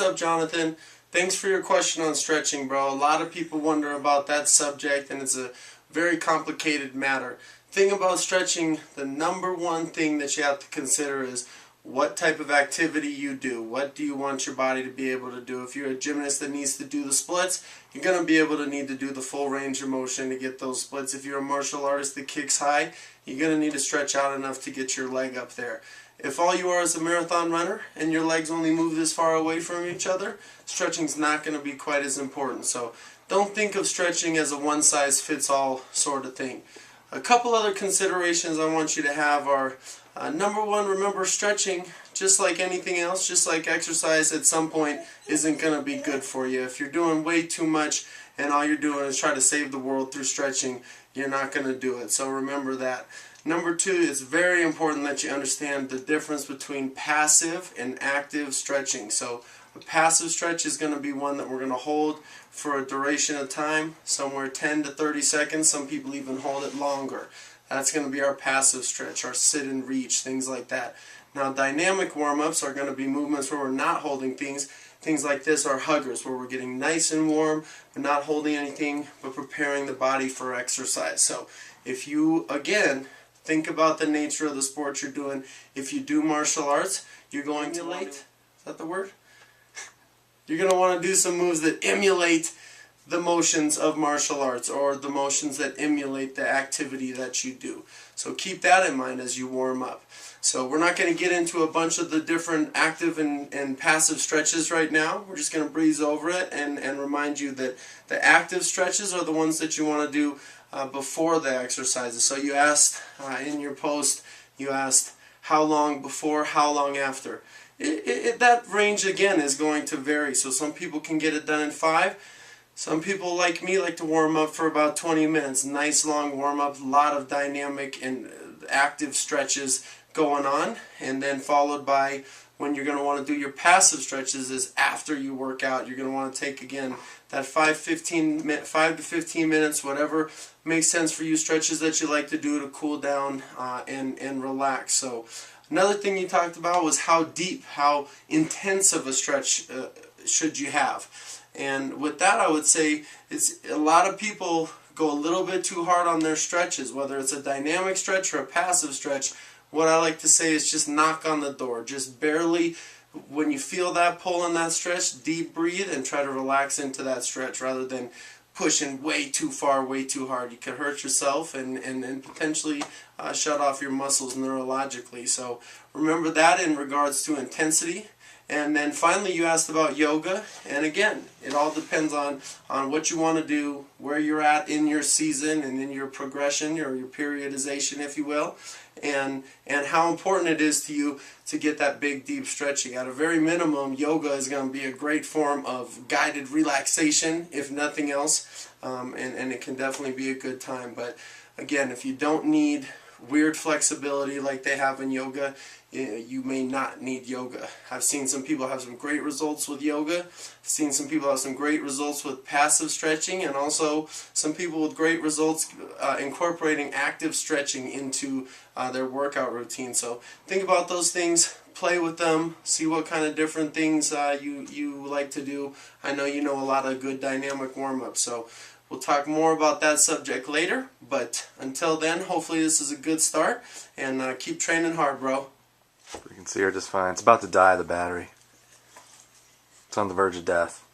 what's up, Jonathan? Thanks for your question on stretching, bro. A lot of people wonder about that subject, and it's a very complicated matter. Thing about stretching, the number one thing that you have to consider is what type of activity you do. What do you want your body to be able to do? If you're a gymnast that needs to do the splits, you're going to be able to need to do the full range of motion to get those splits. If you're a martial artist that kicks high, you're going to need to stretch out enough to get your leg up there. If all you are is a marathon runner and your legs only move this far away from each other, stretching's not going to be quite as important. So don't think of stretching as a one-size-fits-all sort of thing. A couple other considerations I want you to have are, number one, remember stretching, just like anything else, just like exercise, at some point isn't going to be good for you. If you're doing way too much and all you're doing is try to save the world through stretching, you're not going to do it. So remember that. Number two, it's very important that you understand the difference between passive and active stretching. So a passive stretch is going to be one that we're going to hold for a duration of time, somewhere 10 to 30 seconds. Some people even hold it longer. That's going to be our passive stretch, our sit and reach, things like that. Now, dynamic warm-ups are going to be movements where we're not holding things. Things like this are huggers, where we're getting nice and warm, but not holding anything, but preparing the body for exercise. So if you, again, think about the nature of the sport you're doing. If you do martial arts, you're going to emulate, is that the word? You're going to want to do some moves that emulate the motions of martial arts, or the motions that emulate the activity that you do. So keep that in mind as you warm up. So we're not going to get into a bunch of the different active and passive stretches right now. We're just going to breeze over it and remind you that the active stretches are the ones that you want to do before the exercises. So you asked in your post, you asked how long before, how long after. That range again is going to vary. So some people can get it done in 5. Some people like me like to warm up for about 20 minutes. Nice long warm up, a lot of dynamic and active stretches going on, and then followed by when you're going to want to do your passive stretches is after you work out. You're going to want to take again that 5 to 15 minutes, whatever makes sense for you, stretches that you like to do to cool down and relax. So another thing you talked about was how deep, how intense of a stretch should you have. And with that, I would say it's a lot of people go a little bit too hard on their stretches, whether it's a dynamic stretch or a passive stretch. What I like to say is just knock on the door. Just barely, when you feel that pull in that stretch, deep breathe and try to relax into that stretch rather than pushing way too far, way too hard. You could hurt yourself and potentially shut off your muscles neurologically. So remember that in regards to intensity. And then finally you asked about yoga, and again, it all depends on what you want to do, where you're at in your season and in your progression or your periodization, if you will, and how important it is to you to get that big deep stretching. At a very minimum, yoga is going to be a great form of guided relaxation, if nothing else, and it can definitely be a good time. But again, if you don't need weird flexibility like they have in yoga, you may not need yoga. I've seen some people have some great results with yoga. I've seen some people have some great results with passive stretching, and also some people with great results incorporating active stretching into their workout routine. So think about those things, play with them, see what kind of different things you like to do. I know you know a lot of good dynamic warm-ups, so we'll talk more about that subject later, but until then, hopefully this is a good start, and keep training hard, bro. We can see her just fine. It's about to die, the battery. It's on the verge of death.